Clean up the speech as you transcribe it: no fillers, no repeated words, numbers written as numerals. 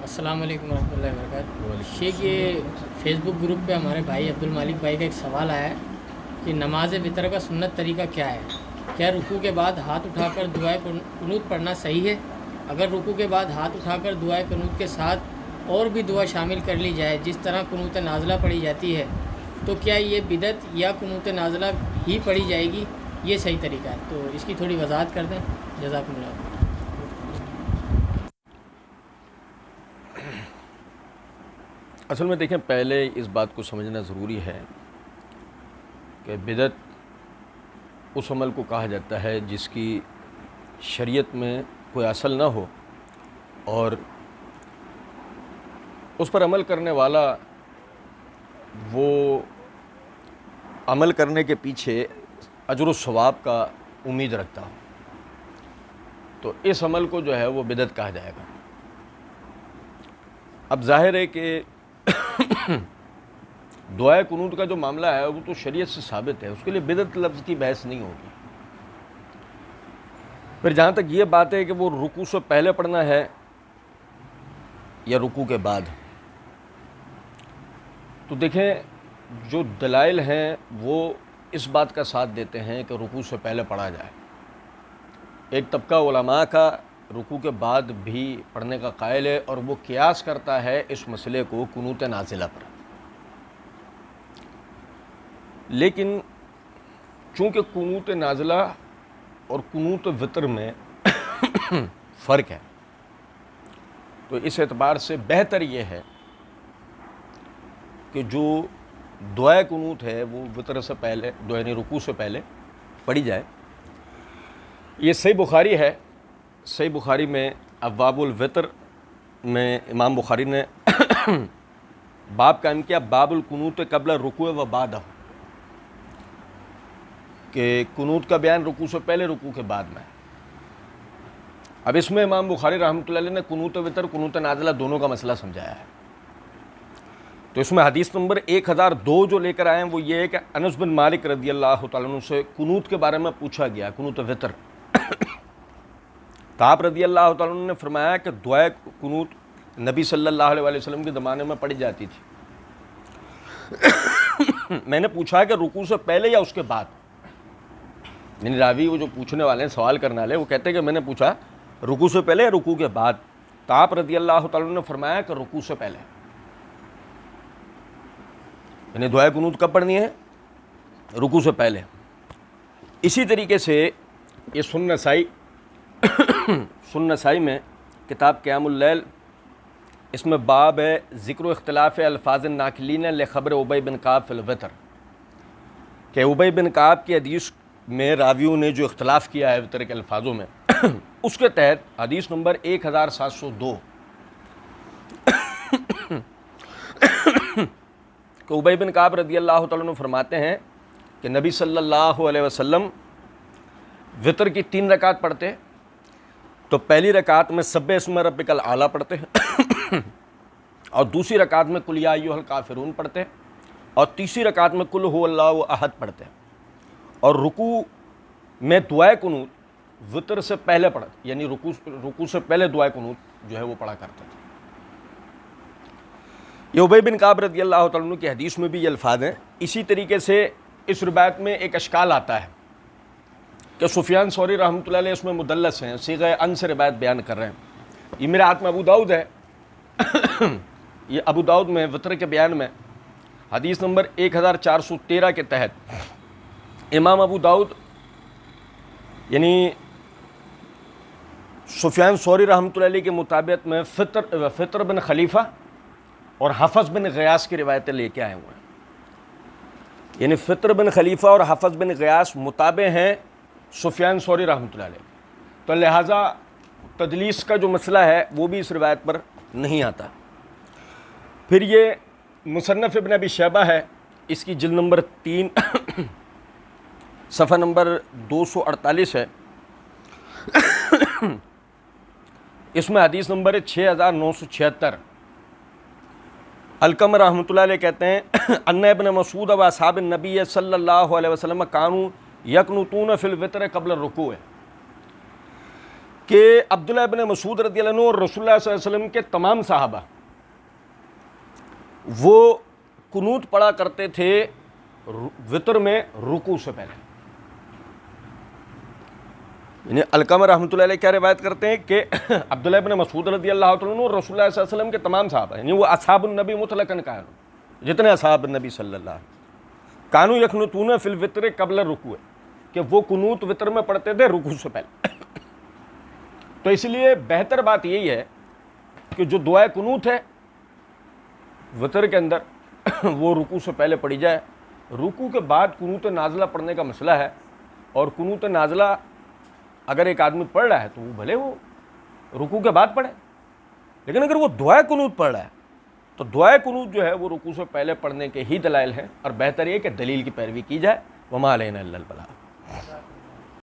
السلام علیکم ورحمۃ اللہ وبرکاتہ۔ شیخ، یہ فیس بک گروپ پہ ہمارے بھائی عبدالمالک بھائی کا ایک سوال آیا ہے کہ نماز وطر کا سنت طریقہ کیا ہے؟ کیا رکوع کے بعد ہاتھ اٹھا کر دعائے قنوت پڑھنا صحیح ہے؟ اگر رکوع کے بعد ہاتھ اٹھا کر دعائے قنوت کے ساتھ اور بھی دعا شامل کر لی جائے جس طرح قنوت نازلہ پڑھی جاتی ہے تو کیا یہ بدعت یا قنوت نازلہ ہی پڑھی جائے گی؟ یہ صحیح طریقہ ہے؟ تو اس کی تھوڑی وضاحت کر دیں، جزاکم اللہ۔ اصل میں دیکھیں، پہلے اس بات کو سمجھنا ضروری ہے کہ بدعت اس عمل کو کہا جاتا ہے جس کی شریعت میں کوئی اصل نہ ہو اور اس پر عمل کرنے والا وہ عمل کرنے کے پیچھے اجر و ثواب کا امید رکھتا ہو، تو اس عمل کو جو ہے وہ بدعت کہا جائے گا۔ اب ظاہر ہے کہ دعائے قنوت کا جو معاملہ ہے وہ تو شریعت سے ثابت ہے، اس کے لیے بدعت لفظ کی بحث نہیں ہوگی۔ پھر جہاں تک یہ بات ہے کہ وہ رکوع سے پہلے پڑھنا ہے یا رکوع کے بعد، تو دیکھیں جو دلائل ہیں وہ اس بات کا ساتھ دیتے ہیں کہ رکوع سے پہلے پڑھا جائے۔ ایک طبقہ علماء کا رکوع کے بعد بھی پڑھنے کا قائل ہے اور وہ قیاس کرتا ہے اس مسئلے کو قنوت نازلہ پر۔ لیکن چونکہ قنوت نازلہ اور قنوت وتر میں فرق ہے، تو اس اعتبار سے بہتر یہ ہے کہ جو دعائے قنوت ہے وہ وتر سے پہلے، یعنی رکوع سے پہلے پڑھی جائے۔ یہ صحیح بخاری ہے، صحیح بخاری میں ابواب الوتر میں امام بخاری نے باب قائم کیا، باب القنوت قبل الرکوع و بعدہ، کہ قنوت کا بیان رکوع سے پہلے رکوع کے بعد میں۔ اب اس میں امام بخاری رحمۃ اللہ علیہ نے قنوت وتر قنوت نازلہ دونوں کا مسئلہ سمجھایا ہے۔ تو اس میں حدیث نمبر 1002 جو لے کر آئے ہیں وہ یہ ہے کہ انس بن مالک رضی اللہ تعالیٰ عنہ سے قنوت کے بارے میں پوچھا گیا، قنوت وتر، تو آپ رضی اللہ تعالیٰ عنہ نے فرمایا کہ دعائے قنوت نبی صلی اللہ علیہ وسلم کے زمانے میں پڑھی جاتی تھی۔ میں نے پوچھا کہ رکوع سے پہلے یا اس کے بعد؟ یعنی راوی وہ جو پوچھنے والے ہیں، سوال کرنے والے، وہ کہتے ہیں کہ میں نے پوچھا رکوع سے پہلے یا رکوع کے بعد؟ تو آپ رضی اللہ تعالیٰ عنہ نے فرمایا کہ رکوع سے پہلے۔ یعنی دعائے قنوت کب پڑھنی ہے؟ رکوع سے پہلے۔ اسی طریقے سے یہ سنن نسائی میں کتاب قیام اللیل، اس میں باب ہے ذکر و اختلاف الفاظ الناقلین لخبر ابی بن کعب فی الوتر، کہ ابی بن کعب کی حدیث میں راویوں نے جو اختلاف کیا ہے وتر کے الفاظوں میں، اس کے تحت حدیث نمبر 1702 کہ ابی بن کعب رضی اللہ تعالیٰ عنہ فرماتے ہیں کہ نبی صلی اللہ علیہ وسلم وتر کی 3 رکعت پڑھتے، تو پہلی رکعت میں سبح اسم ربک الاعلیٰ پڑھتے اور دوسری رکعت میں قل یا ایھا الکافرون پڑھتے اور تیسری رکعت میں قل ھو اللہ احد پڑھتے، اور رکوع میں دعائے قنوت وتر سے پہلے پڑھتے، یعنی رکوع سے پہلے دعائے قنوت جو ہے وہ پڑھا کرتے تھے۔ یہ ابی بن کعب رضی اللہ تعالیٰ عنہ کی حدیث میں بھی یہ الفاظ ہیں۔ اسی طریقے سے اس روایت میں ایک اشکال آتا ہے کہ سفیان ثوری رحمۃ اللہ علیہ اس میں مدلس ہیں، صیغہ ان سے روایت بیان کر رہے ہیں۔ یہ میرے ہاتھ میں ابو داؤد ہے، یہ ابو داؤد میں وتر کے بیان میں حدیث نمبر 1413 کے تحت امام ابو داؤد یعنی سفیان ثوری رحمۃ اللہ علیہ کے مطابق میں فطر بن خلیفہ اور حفص بن غیاث کی روایتیں لے کے آئے ہوئے ہیں۔ یعنی فطر بن خلیفہ اور حفص بن غیاث متابع ہیں سفیان ثوری رحمۃ اللہ علیہ، تو لہٰذا تدلیس کا جو مسئلہ ہے وہ بھی اس روایت پر نہیں آتا۔ پھر یہ مصنف ابن ابی شیبہ ہے، اس کی جلد نمبر 3 صفحہ نمبر 248 ہے، اس میں حدیث نمبر 6976۔ القمہ رحمۃ اللہ علیہ کہتے ہیں ان ابن مسعود و اصحاب النبی صلی اللہ علیہ وسلم کانوا یقنطون فی الوتر قبل الرکوع، کہ عبداللہ ابن مسعود رضی اللہ عنہ اور رسول اللہ صلی اللہ علیہ وسلم کے تمام صحابہ وہ قنوت پڑھا کرتے تھے وتر میں رکوع سے پہلے. یعنی علقمہ رحمۃ اللہ علیہ کیا روایت کرتے ہیں کہ عبداللہ ابن مسعود رضی اللہ عنہ اور رسول اللہ صلی اللہ علیہ وسلم کے تمام صحابہ، یعنی وہ اصحاب النبی مطلقاً کانوا، جتنے اصحاب النبی صلی اللہ علیہ وسلم، کانوا یقنتون فی الوتر قبل الرکوع، کہ وہ قنوت وتر میں پڑھتے تھے رکوع سے پہلے. تو اس لیے بہتر بات یہی ہے کہ جو دعائے قنوت ہے وتر کے اندر وہ رکوع سے پہلے پڑھی جائے. رکوع کے بعد قنوت نازلہ پڑھنے کا مسئلہ ہے، اور قنوت نازلہ اگر ایک آدمی پڑھ رہا ہے تو وہ بھلے وہ رکوع کے بعد پڑھے، لیکن اگر وہ دعائے قنوت پڑھ رہا ہے تو دعائے قنوت جو ہے وہ رکوع سے پہلے پڑھنے کے ہی دلائل ہیں، اور بہتر یہ کہ دلیل کی پیروی کی جائے. وما علینا الا البلاغ.